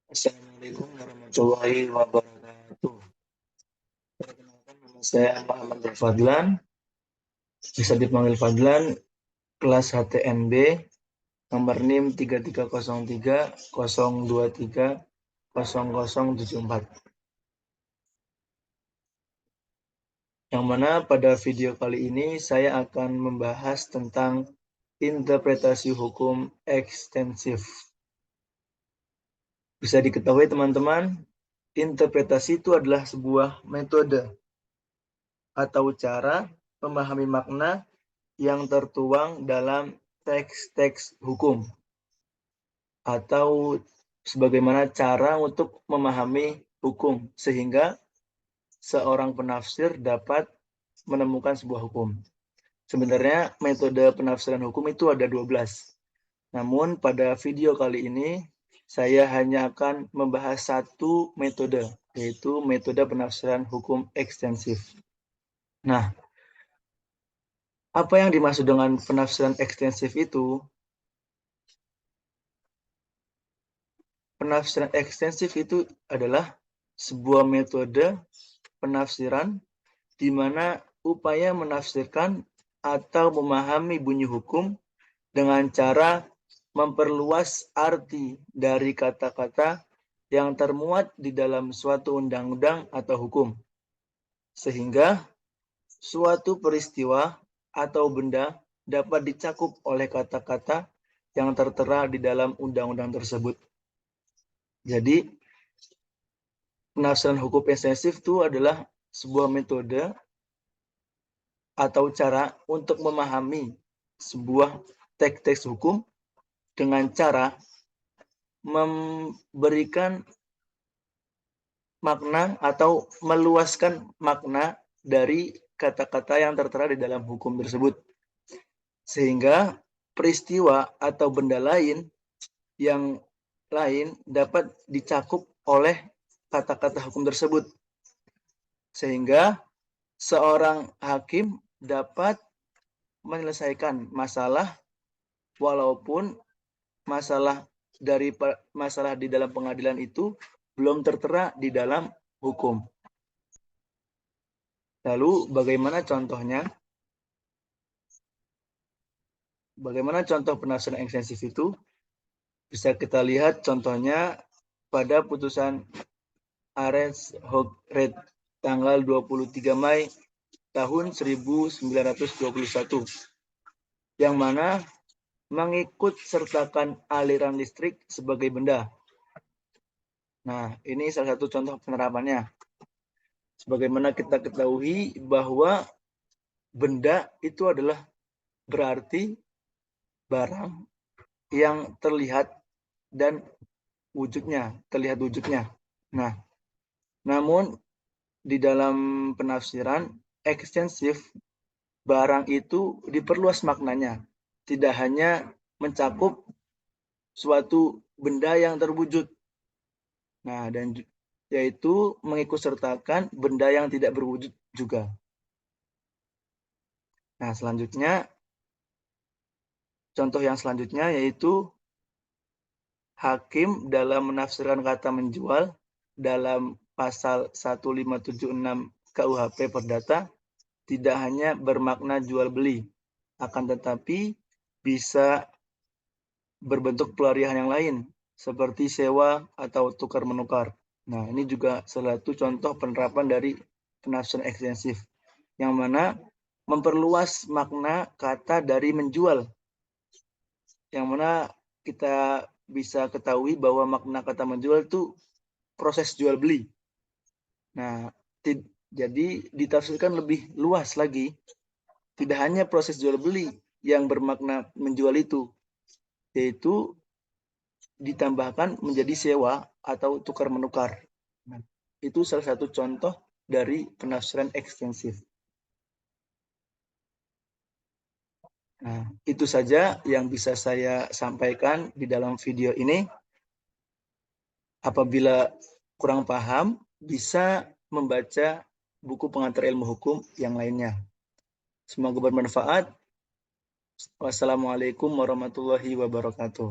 Assalamualaikum warahmatullahi wabarakatuh. Perkenalkan, nama saya Muhammad Fadlan, bisa dipanggil Fadlan, kelas HTNB, nomor NIM 330302300074. Yang mana pada video kali ini saya akan membahas tentang interpretasi hukum ekstensif. Bisa diketahui teman-teman, interpretasi itu adalah sebuah metode atau cara memahami makna yang tertuang dalam teks-teks hukum, atau sebagaimana cara untuk memahami hukum sehingga seorang penafsir dapat menemukan sebuah hukum. Sebenarnya metode penafsiran hukum itu ada 12. Namun pada video kali ini saya hanya akan membahas satu metode, yaitu metode penafsiran hukum ekstensif. Nah, apa yang dimaksud dengan penafsiran ekstensif itu? Penafsiran ekstensif itu adalah sebuah metode penafsiran di mana upaya menafsirkan atau memahami bunyi hukum dengan cara memperluas arti dari kata-kata yang termuat di dalam suatu undang-undang atau hukum, sehingga suatu peristiwa atau benda dapat dicakup oleh kata-kata yang tertera di dalam undang-undang tersebut. Jadi, penafsiran hukum ekstensif itu adalah sebuah metode atau cara untuk memahami sebuah teks-teks hukum dengan cara memberikan makna atau meluaskan makna dari kata-kata yang tertera di dalam hukum tersebut, sehingga peristiwa atau benda lain yang lain dapat dicakup oleh kata-kata hukum tersebut, sehingga seorang hakim dapat menyelesaikan masalah walaupun masalah di dalam pengadilan itu belum tertera di dalam hukum. Lalu bagaimana contohnya? Bagaimana contoh penafsiran ekstensif itu? Bisa kita lihat contohnya pada putusan Ares Hogret tanggal 23 Mai tahun 1921, yang mana mengikut sertakan aliran listrik sebagai benda. Nah, ini salah satu contoh penerapannya. Sebagaimana kita ketahui bahwa benda itu adalah berarti barang yang terlihat dan terlihat wujudnya. Nah, namun di dalam penafsiran ekstensif, barang itu diperluas maknanya, tidak hanya mencakup suatu benda yang terwujud. Nah, dan yaitu mengikut sertakan benda yang tidak berwujud juga. Nah, selanjutnya, contoh yang selanjutnya yaitu hakim dalam menafsirkan kata menjual dalam pasal 1576 KUHP Perdata tidak hanya bermakna jual beli, akan tetapi bisa berbentuk pelarian yang lain seperti sewa atau tukar menukar. Nah, ini juga salah satu contoh penerapan dari penafsiran ekstensif, yang mana memperluas makna kata dari menjual, yang mana kita bisa ketahui bahwa makna kata menjual itu proses jual beli. Nah, jadi ditafsirkan lebih luas lagi, tidak hanya proses jual beli yang bermakna menjual itu, yaitu ditambahkan menjadi sewa atau tukar menukar. Nah, itu salah satu contoh dari penafsiran ekstensif. Nah, itu saja yang bisa saya sampaikan di dalam video ini. Apabila kurang paham, bisa membaca buku pengantar ilmu hukum yang lainnya. Semoga bermanfaat. Wassalamualaikum warahmatullahi wabarakatuh.